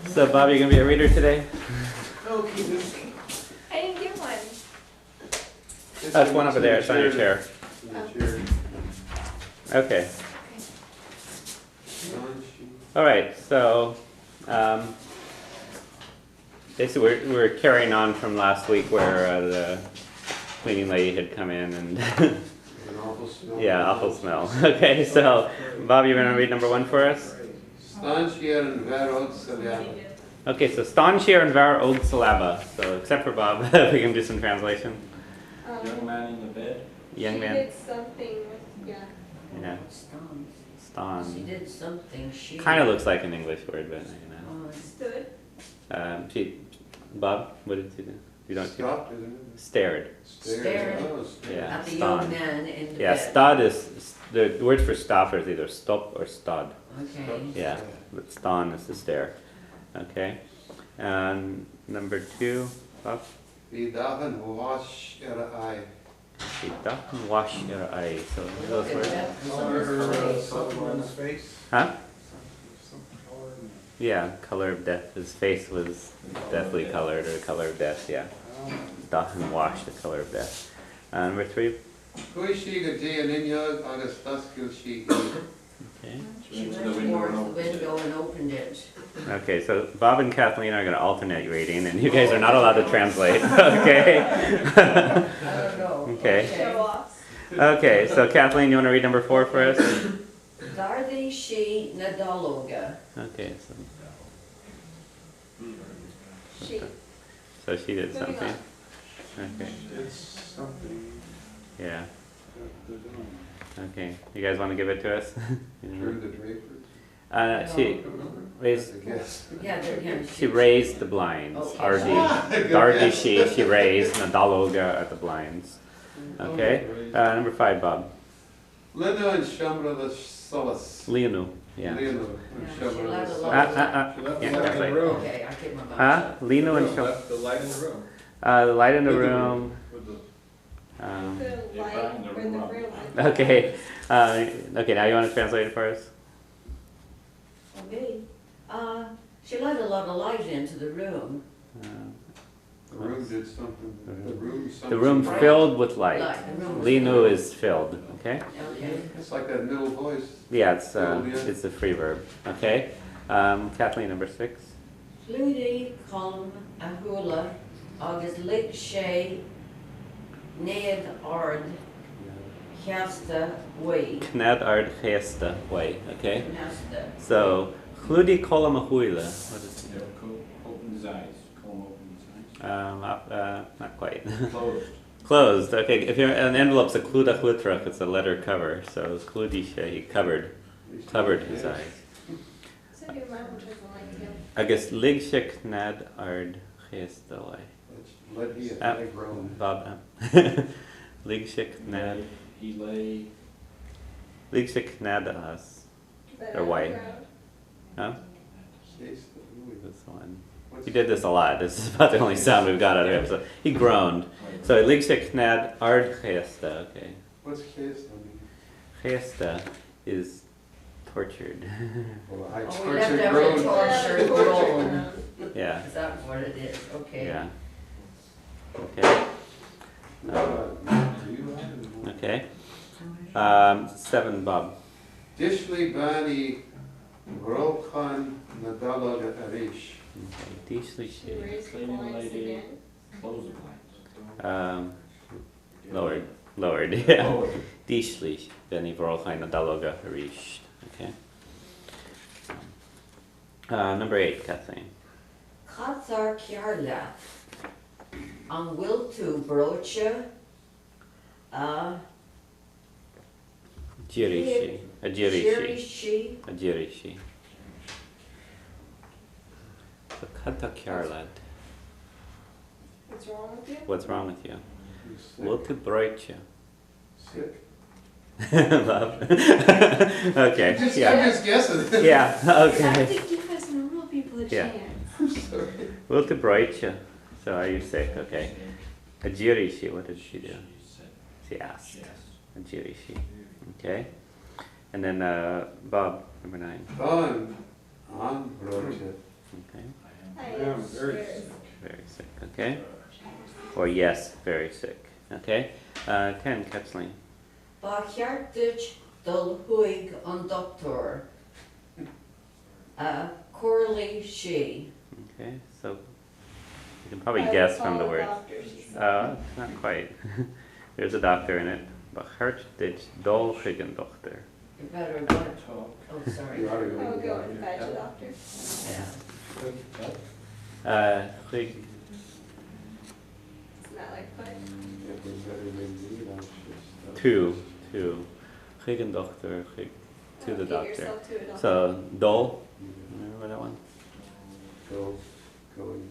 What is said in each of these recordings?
So, Bob, you gonna be a reader today? Okay. I didn't get one. That's one over there. It's on your chair. Okay. All right. So, basically, we're carrying on from last week where the cleaning lady had come in and An awful smell. yeah, awful smell. Okay. So, Bob, you gonna read number 1 for us? Stanchier and Varod Salaba. Okay. So, Stanchier and Var Og Salaba. So, except for Bob, we can do some translation. Young man in the bed. Young She man. did something with, yeah. Yeah. She Stan. did something. She Kind of looks like an English word, but you know. Stood. Bob, what did you do? You don't Stopped, isn't it? stared. Stared. Oh, stared. Yeah. at the Stan. young man in the Yeah, bed. stad is the word for stop is either stop or stad. Okay. Yeah, but stan is to stare. Okay. And number 2, Bob. Vi dagen wash era eye. She doesn't wash your eyes. So what are those words? Someone's face. Huh? Some color. Yeah, color of death. His face was deathly colored, or the color of death. Yeah, doesn't wash the color of death. Number 3. Kui she ga jay an inyog agus taskil she. Okay. She Went to went the window towards and the opened it. window and opened it. Okay, so Bob and Kathleen are going to alternate reading, and you guys are not allowed to translate. Okay. I don't know. Okay. Show off. Okay, so Kathleen, you want to read number 4 for us? Dardi she nadaloga. Okay, She. so she did Moving something. Okay, It's something yeah. that they're doing. Okay, you guys want to give it to us? Through the drapers. She raised. I guess. Yeah, yeah. She raised the blinds. Okay. Dardi she raised Nadaloga at the blinds. Okay, number 5, Bob. Lino and Shamra the Solace. Leonu. Yeah. Lino and Yeah, she Shamra left the a Solace. lot. She left the Yeah, light in that's the right. room. Okay, I keep my mouth Huh? shut. Lino and Shom. Left the light in the room. The light in the With room. With the The Yeah, light in the or the room. real light. Okay. Okay, now you want to translate it for us? Okay. She let a lot of light into the room. The room did something. The room. The room Right. filled with light. The room was Lino filled. is filled. Okay. Okay. It's like that middle voice. Yeah, Yeah. it's a free verb. Okay. Kathleen, number 6. Ludi com ahula agus lig sé ned ard cheasta way. Knad ard gesta way. Okay. Cheasta. So, Chludi kolam ahuila. What is Yeah, open his eyes. Comb open his eyes. Not quite. Closed. Closed. Okay. If you're an envelope's a kluda chutrach, it's a letter cover. So Chludi he covered his eyes. So your mom which was like him. I guess ligshik nad ard gesta way. Let he Ah. a grown. Bob. Ligshik nad. He lay. Ligshik nad us. But Or white. underground. Huh? This This one. He did this a lot. This is about the only sound we've got out of him. So he groaned. So ligshik nad ard gesta. Okay. What's case? I mean, Gesta is tortured. well, I Oh, we left tortured out grown. the torture groan. Yeah. Is that what it is? Okay. Yeah. Okay. Do you have it? Okay. 7, Bob. Dishli bani Vrokhan Nadalaga Arish. Okay. Dishli She shi. raised the Cleaning blinds lady. again. Close the blinds. Lowered. Yeah. Lowered. Dishli beni vorolchain nadaloga harish. Okay. Number 8, Kathleen. Chatzar Kiarla. An will to brocha. Jirishi. A jirishi. Shirishi. A jirishi. So kata kyarlad. What's wrong with you? What's wrong with you? He's sick. Will to broicha. Sick. Love. Okay. I'm Yeah. just guessing. Yeah. I Okay. think you guys are real people a Yeah. chance. Sorry. Will to broicha. So are you sick? Okay. A jirishi. What did she do? She asked. Yes. A jirishi. Okay. And then Bob, number 9. On Brocha. Okay. sick, okay? Or yes, very sick, okay? 10, Kathleen. Ba cheartid dul huig an doctor. Corley she. Okay, so you can probably guess from the words. Not quite. There's a doctor in it. Bachart dit dol dochter. You better go. Talk. Oh, sorry. You ought to Oh, go. go and fetch a doctor. Yeah. Chig, Isn't that like foot? two. Chig dochter, chig to the Get doctor. yourself to a doctor. So, dol, remember that one? Going.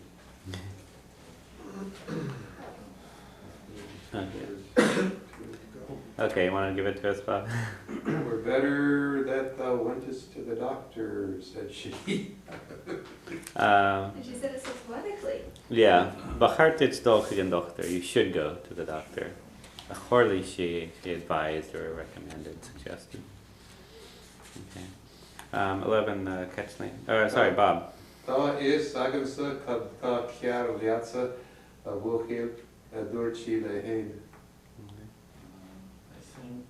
Okay. Okay, you want to give it to us, Bob? We're better that thou wentest to the doctor, said she. And she said it so poetically. Yeah, Bachart dit dol chig dochter. You should go to the doctor. Chorley she advised or recommended, suggested. Okay. 11, Kathleen. Sorry, Bob. Tá is agamsa cad tá cear liatsa a bhuachil a dúirtí le hain. I think.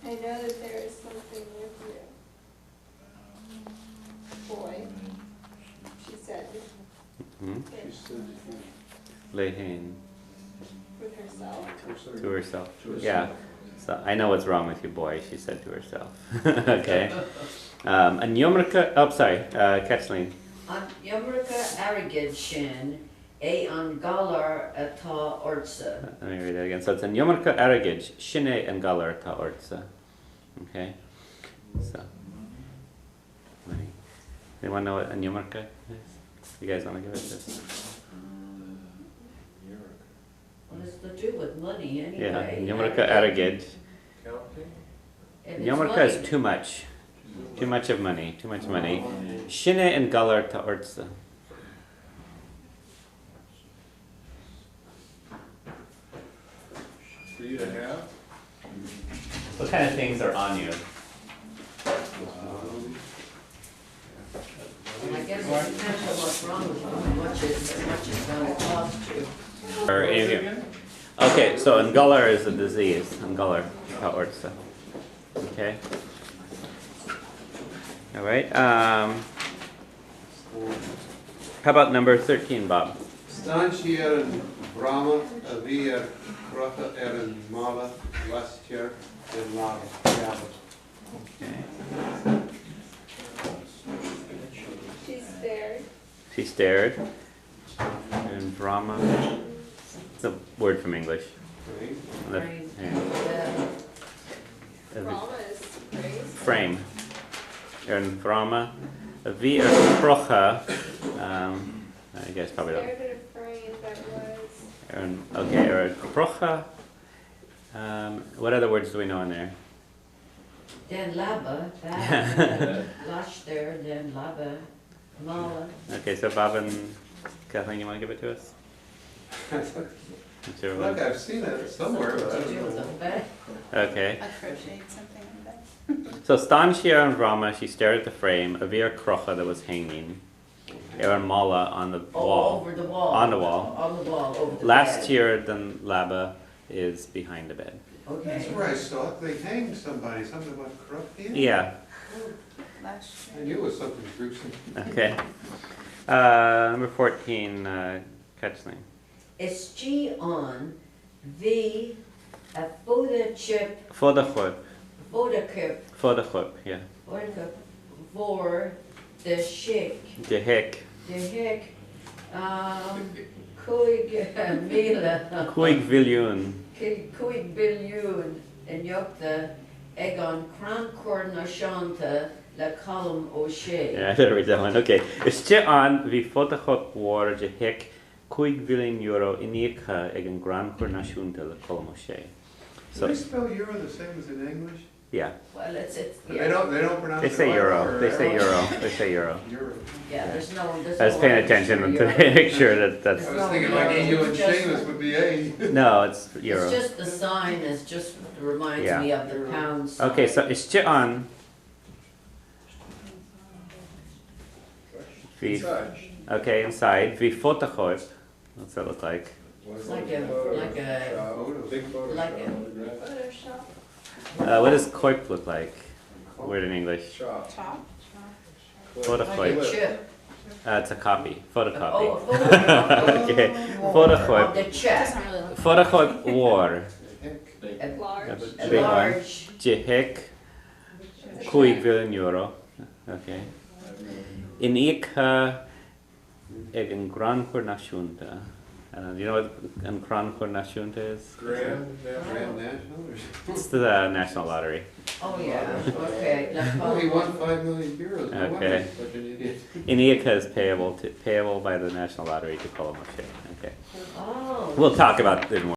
I know that there is something with you. Boy, she said, Hmm? it Lehain. with herself. To herself. Yeah. So I know what's wrong with you, boy, she said to herself. Okay. And Yomrika, oh, sorry, Kathleen. An Yomrika arrogant shin, an galar atá ortsa. Let me read that again. So it's an Yomrika Aragij, Shine and Galar Ta Ortsa. Okay. So. Money. Anyone know what an Yomrika is? You guys want to give it this? What is to do with money Yeah. anyway? Yomrika Aragij. If it's Yomrika money, is too much. Too much of money. Too much money. Shine and Galar Ta Ortsa. 3.5. What kind of things are on you? and I guess it depends on what's wrong with you, how much it's gonna cost you. Or any of you? Okay, so Angular is a disease. Angular, Ta Ortsa. Okay. All right. How about number 13, Bob? Stanchi an Brahma a bhí crocha an mala last year in lava. Okay. She's stared. She stared. And Brahma. It's a word from English. Right? Frame. Yeah. Rama is praise. Frame. And Brahma. V or Krocha. I guess probably not. Stared at a frame that was. Okay, or Krocha. What other words do we know in there? Then laba, that, lash there, then laba, mala. Okay, so Bob and Kathleen, you want to give it to us? Whichever Look, one. I've seen it somewhere, but I Something to do don't with know. the bed. Okay. I crocheted something in that. So Stanshia and Rama, she stared at the frame, Avir Krocha that was hanging, Aaron Mala on the Oh, wall. over the wall. On the wall. On the wall, over the Last bed. year, then Laba is behind the bed. That's Okay. where I saw it. They hanged somebody, something about corrupting. Yeah, I knew it was something gruesome. okay. Number 14, Kathleen. Is G on the a Buddha chip, Vodachop. Buddha cup, Yeah. Buddha cup for the shik, The heck. the hick, Cuig Mila, Kuig Viljun. Cuig Bilyun, and Yokta, Egon Crancor Nashanta, La Column O'Shea. Yeah, I better read that one. Okay. Is je on vi Vodachop war je heck Kuig Viljun euro inika egen gran cornashunta la colmoshe. Do they spell euro the same as in English? Yeah. Well, it's, They don't pronounce They it say like euro. or They say euro. euro. They say euro. Euro. Yeah, there's no. I was paying attention to make sure that I that's. was thinking like EU and Seamus would be A. No, it's euro. It's just the sign is just reminds Yeah. me of the pound sign. Okay, so is je on Vi, Inside. okay, inside. Vi fotochoip. What's that look like? What's Like the a- photo like a- shop? Big photo like shop. Photoshop. What does coip look like? Word in English. Shop. Chop. Photochoip. Like a chip. It's a copy. Oh, Photocopy. a photo. Okay. War. Photochoip. The check. Doesn't really look. Photochyp war. A Large. A a big one. large. Jehek. Cuig million euro. Okay. In Ika egen Gran Cornashunta. Do you know what an Gran Cornashunta is? Grand Grand National. National or something? It's the National Lottery. Oh, yeah, okay. That's Oh, he won possible. 5 million euros. No wonder Okay. he's such an idiot. In Ika is payable by the National Lottery to Colomoshe. Okay. Oh. We'll talk about it more.